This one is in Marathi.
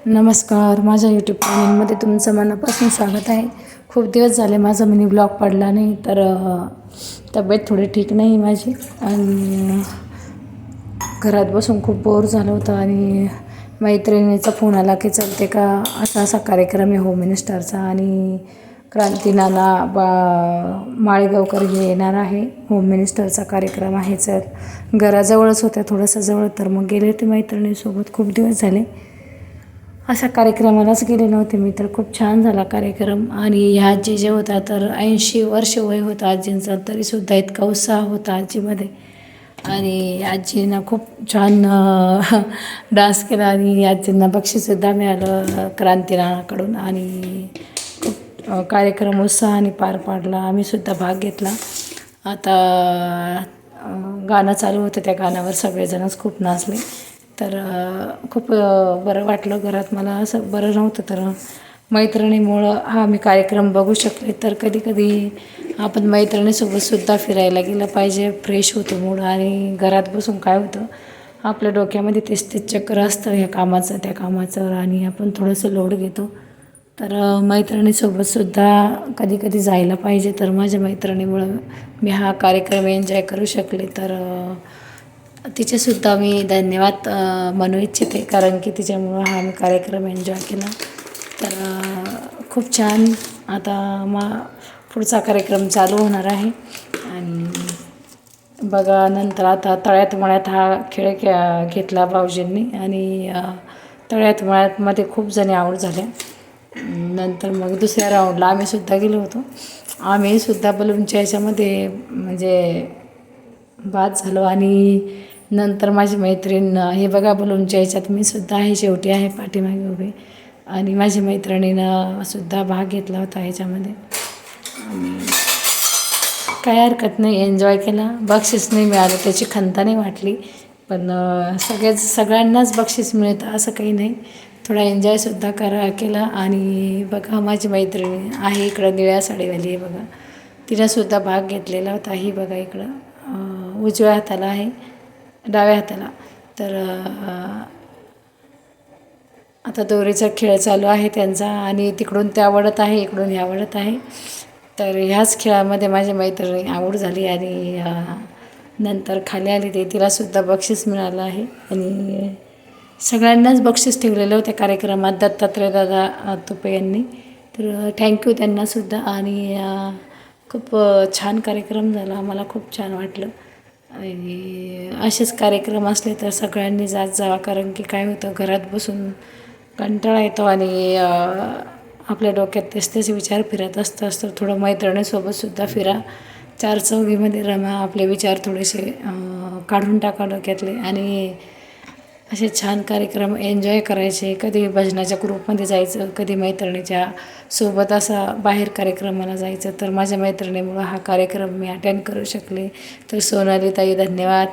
नमस्कार, माझ्या यूट्यूब चॅनलमध्ये तुमचं मनापासून स्वागत आहे. खूप दिवस झाले माझा मिनी ब्लॉग पडला नाही, तर तब्येत थोडी ठीक नाही माझी आणि घरात बसून खूप बोर झालं होतं. आणि मैत्रिणीचा फोन आला की चलते का, असा असा कार्यक्रम आहे होम मिनिस्टरचा आणि क्रांती नाना माळेगावकर हे येणार आहे. होम मिनिस्टरचा कार्यक्रम आहे, चल घराजवळच होत्या, थोडंसं जवळ, तर मग गेले ते मैत्रिणीसोबत. खूप दिवस झाले अशा कार्यक्रमालाच गेले नव्हते मी, तर खूप छान झाला कार्यक्रम. आणि ह्या आजी जे होता, तर 80 वर्ष वय होतं आजींचं, तरीसुद्धा इतका उत्साह होता आजीमध्ये. आणि आजींना खूप छान डान्स केला आणि आजींना बक्षीससुद्धा मिळालं क्रांतीनानाकडून. आणि खूप कार्यक्रम उत्साहाने पार पाडला, आम्हीसुद्धा भाग घेतला. आता गाणं चालू होतं, त्या गाण्यावर सगळेजणच खूप नाचले, तर खूप बरं वाटलं. घरात मला असं बरं नव्हतं, तर मैत्रिणीमुळं हा मी कार्यक्रम बघू शकले. तर कधी कधी आपण मैत्रिणीसोबतसुद्धा फिरायला गेलं पाहिजे, फ्रेश होतो मूड. आणि घरात बसून काय होतं, आपल्या डोक्यामध्ये तेच तेच चक्र असतं, ह्या कामाचं त्या कामाचं, आणि आपण थोडंसं लोड घेतो. तर मैत्रिणीसोबतसुद्धा कधी कधी जायला पाहिजे. तर माझ्या मैत्रिणीमुळं मी हा कार्यक्रम एन्जॉय करू शकले, तर तिचेसुद्धा मी धन्यवाद म्हणू इच्छिते, कारण की तिच्यामुळं हा मी कार्यक्रम एन्जॉय केला. तर खूप छान. आता पुढचा कार्यक्रम चालू होणार आहे. आणि बघा, नंतर आता तळ्यात मळ्यात हा खेळ घेतला भाऊजींनी, आणि तळ्यात मळ्यातमध्ये खूप जणी आऊट झाल्या. नंतर मग दुसऱ्या राऊंडला आम्हीसुद्धा गेलो होतो. आम्हीसुद्धा बलूनच्या याच्यामध्ये म्हणजे बाद झालो. आणि नंतर माझी मैत्रीण, हे बघा बलूनच्या याच्यात मी सुद्धा आहे, शेवटी आहे पाठीमागे उभे, आणि माझी मैत्रिणीनं सुद्धा भाग घेतला होता ह्याच्यामध्ये. आणि काय हरकत नाही, एन्जॉय केला. बक्षीस नाही मिळालं त्याची खंत नाही वाटली, पण सगळ्यांनाच बक्षीस मिळतं असं काही नाही, थोडा एन्जॉयसुद्धा केला. आणि बघा, माझी मैत्रिणी आहे इकडं निळ्या साडीवाली आहे बघा, तिनंसुद्धा भाग घेतलेला होता. ही बघा इकडं उजव्या हाताला आहे, डाव्या हाताला. तर आता दोरीचा खेळ चालू आहे त्यांचा, आणि तिकडून त्या वडत आहे, इकडून ह्या वडत आहे. तर ह्याच खेळामध्ये माझी मैत्रिणी आवड झाली, आणि नंतर खाली आली, ते तिलासुद्धा बक्षीस मिळालं आहे. आणि सगळ्यांनाच बक्षीस ठेवलेलं होत्या कार्यक्रमात, दत्तात्रय दादा तुपे यांनी, तर थँक्यू त्यांनासुद्धा. आणि खूप छान कार्यक्रम झाला, मला खूप छान वाटलं. आणि असेच कार्यक्रम असले तर सगळ्यांनी जात जावा, कारण की काय होतं, घरात बसून कंटाळा येतो आणि आपल्या डोक्यात तेच तेच विचार फिरत असतं. थोडं मैत्रिणीसोबतसुद्धा फिरा, चार चौघीमध्ये रमा, आपले विचार थोडेसे काढून टाका डोक्यातले, आणि असे छान कार्यक्रम एन्जॉय करायचे. कधी भजनाच्या ग्रुपमध्ये जायचं, कधी मैत्रिणीच्या सोबत असा बाहेर कार्यक्रमाला जायचं. तर माझ्या मैत्रिणीमुळं हा कार्यक्रम मी अटेंड करू शकले. तर सोनाली ताई धन्यवाद.